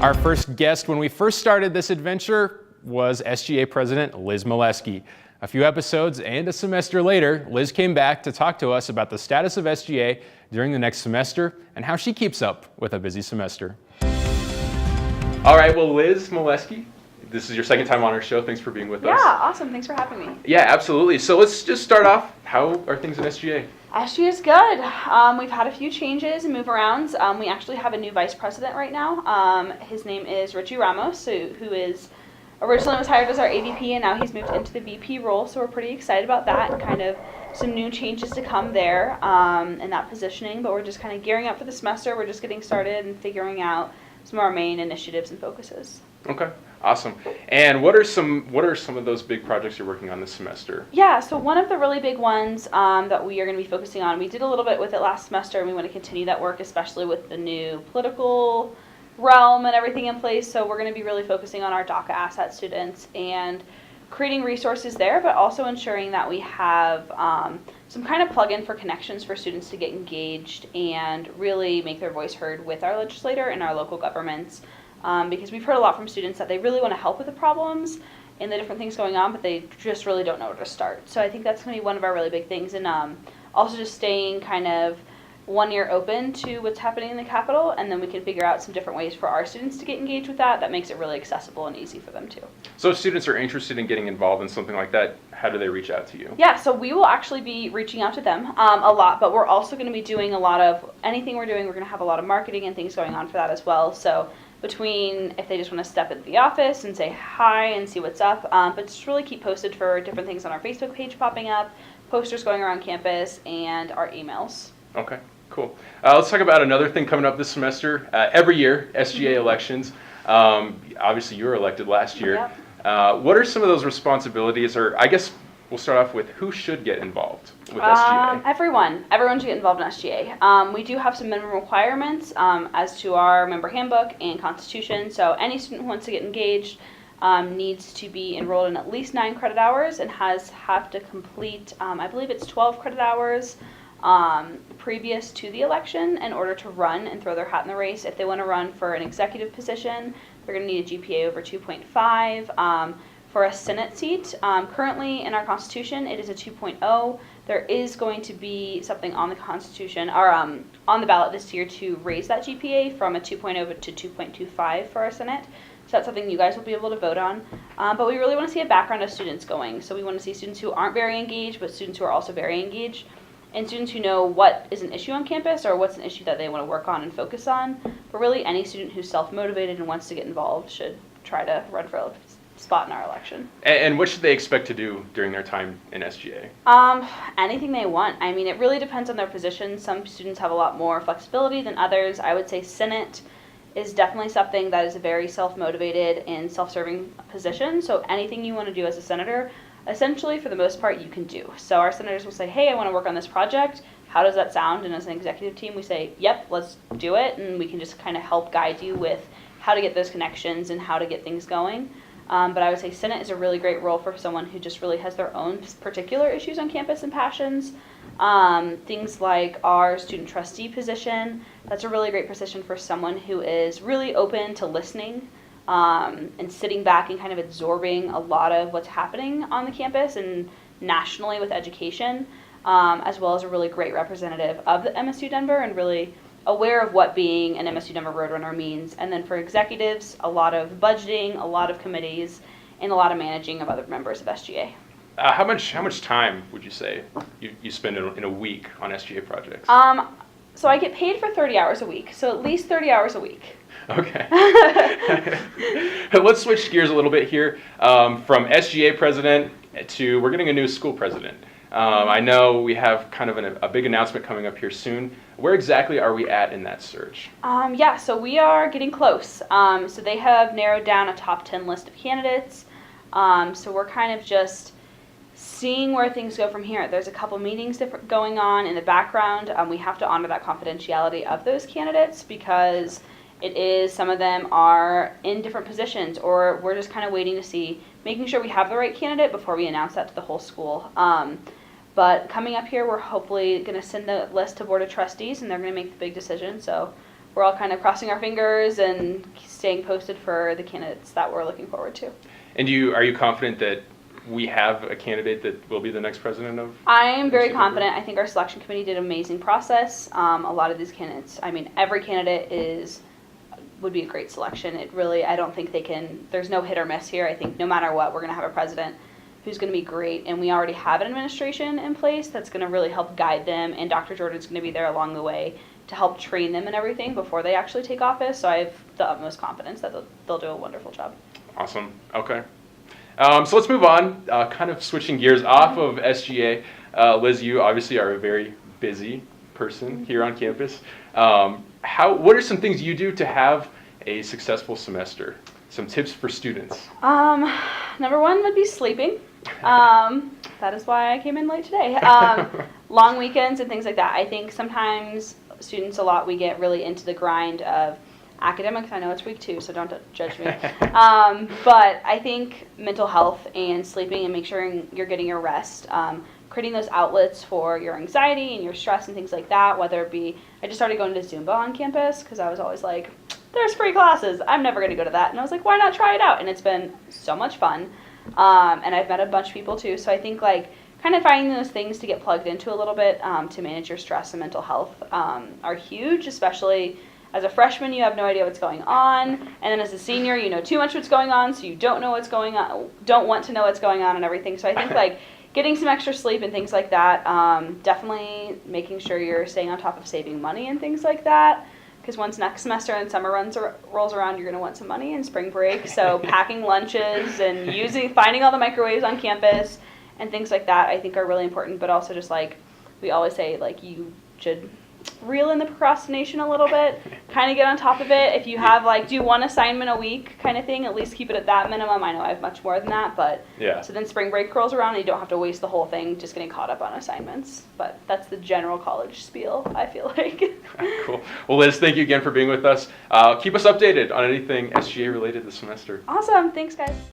Our first guest when we first started this adventure was SGA President Liz Milewski. A few episodes and a semester later, Liz came back to talk to us about the status of SGA during the next semester and how she keeps up with a busy semester. All right, well, Liz Milewski, this is your second time on our show. Thanks for being with us. Yeah, awesome. Thanks for having me. Yeah, absolutely. So let's just start off. How are things at SGA? SGA is good. We've had a few changes and move-arounds. We actually have a new vice president right now. His name is Richie Ramos, who is originally was hired as our AVP, and now he's moved into the VP role, so we're pretty excited about that and kind of some new changes to come there in that positioning, but we're just kind of gearing up for the semester. We're just getting started and figuring out some of our main initiatives and focuses. Okay, awesome. And what are some of those big projects you're working on this semester? Yeah, so one of the really big ones that we are going to be focusing on, we did a little bit with it last semester, and we want to continue that work, especially with the new political realm and everything in place. So we're going to be really focusing on our DACA asset students and creating resources there, but also ensuring that we have some kind of plug-in for connections for students to get engaged and really make their voice heard with our legislator and our local governments. Because we've heard a lot from students that they really want to help with the problems and the different things going on, but they just really don't know where to start. So I think that's going to be one of our really big things, and also just staying kind of 1 year open to what's happening in the Capitol, and then we can figure out some different ways for our students to get engaged with that. That makes it really accessible and easy for them too. So if students are interested in getting involved in something like that, how do they reach out to you? Yeah, so we will actually be reaching out to them a lot, but we're also going to be doing a lot of, anything we're doing, we're going to have a lot of marketing and things going on for that as well. So between if they just want to step into the office and say hi and see what's up, but just really keep posted for different things on our Facebook page popping up, posters going around campus, and our emails. Okay, cool. Let's talk about another thing coming up this semester. Every year, SGA Elections. Obviously, you were elected last year. Yep. What are some of those responsibilities, or I guess we'll start off with who should get involved with SGA? Everyone should get involved in SGA. We do have some minimum requirements as to our member handbook and constitution. So any student who wants to get engaged needs to be enrolled in at least 9 credit hours and have to complete, I believe it's 12 credit hours previous to the election in order to run and throw their hat in the race. If they want to run for an executive position, they're going to need a GPA over 2.5. For a Senate seat, currently in our Constitution, it is a 2.0. There is going to be something on the Constitution, or on the ballot this year to raise that GPA from a 2.0 to 2.25 for our Senate. So that's something you guys will be able to vote on. But we really want to see a background of students going. So we want to see students who aren't very engaged, but students who are also very engaged, and students who know what is an issue on campus or what's an issue that they want to work on and focus on. But really, any student who's self-motivated and wants to get involved should try to run for a spot in our election. And what should they expect to do during their time in SGA? Anything they want. I mean, it really depends on their position. Some students have a lot more flexibility than others. I would say Senate is definitely something that is a very self-motivated and self-serving position. So anything you want to do as a senator, essentially for the most part, you can do. So our senators will say, hey, I want to work on this project. How does that sound? And as an executive team, we say, yep, let's do it. And we can just kind of help guide you with how to get those connections and how to get things going. But I would say Senate is a really great role for someone who just really has their own particular issues on campus and passions. Things like our student trustee position, that's a really great position for someone who is really open to listening and sitting back and kind of absorbing a lot of what's happening on the campus and nationally with education, as well as a really great representative of the MSU Denver and really aware of what being an MSU Denver Roadrunner means. And then for executives, a lot of budgeting, a lot of committees, and a lot of managing of other members of SGA. How much time would you say you spend in a week on SGA projects? So I get paid for 30 hours a week, so at least 30 hours a week. Okay. Let's switch gears a little bit here. From SGA president to, we're getting a new school president. I know we have kind of a big announcement coming up here soon. Where exactly are we at in that search? Yeah, so we are getting close. So they have narrowed down a top 10 list of candidates. So we're kind of just seeing where things go from here. There's a couple meetings going on in the background. We have to honor that confidentiality of those candidates because it is, some of them are in different positions, or we're just kind of waiting to see, making sure we have the right candidate before we announce that to the whole school. But coming up here, we're hopefully going to send the list to Board of Trustees, and they're going to make the big decision. So we're all kind of crossing our fingers and staying posted for the candidates that we're looking forward to. And are you confident that we have a candidate that will be the next president of? I am very confident. I think our selection committee did an amazing process. A lot of these candidates, I mean, every candidate would be a great selection. I don't think there's no hit or miss here. I think no matter what, we're going to have a president who's going to be great, and we already have an administration in place that's going to really help guide them, and Dr. Jordan's going to be there along the way to help train them and everything before they actually take office. So I have the utmost confidence that they'll do a wonderful job. Awesome. Okay. So let's move on, kind of switching gears off of SGA. Liz, you obviously are a very busy person here on campus. What are some things you do to have a successful semester? Some tips for students? Number one would be sleeping. That is why I came in late today. Long weekends and things like that. I think sometimes students we get really into the grind of academics. I know it's week 2, so don't judge me. But I think mental health and sleeping and make sure you're getting your rest, creating those outlets for your anxiety and your stress and things like that, whether it be, I just started going to Zumba on campus because I was always like, there's free classes, I'm never going to go to that. And I was like, why not try it out? And it's been so much fun. And I've met a bunch of people too. So I think kind of finding those things to get plugged into a little bit to manage your stress and mental health are huge, especially as a freshman, you have no idea what's going on, and then as a senior, you know too much what's going on, so you don't know what's going on, don't want to know what's going on and everything. So I think getting some extra sleep and things like that, definitely making sure you're staying on top of saving money and things like that, because once next semester and summer rolls around, you're going to want some money and spring break. So packing lunches and finding all the microwaves on campus and things like that, I think are really important. But also just we always say, you should reel in the procrastination a little bit, kind of get on top of it. If you have do 1 assignment a week kind of thing, at least keep it at that minimum. I know I have much more than that, but yeah. So then spring break rolls around and you don't have to waste the whole thing just getting caught up on assignments. But that's the general college spiel, I feel like. Cool. Well, Liz, thank you again for being with us. Keep us updated on anything SGA related this semester. Awesome. Thanks, guys.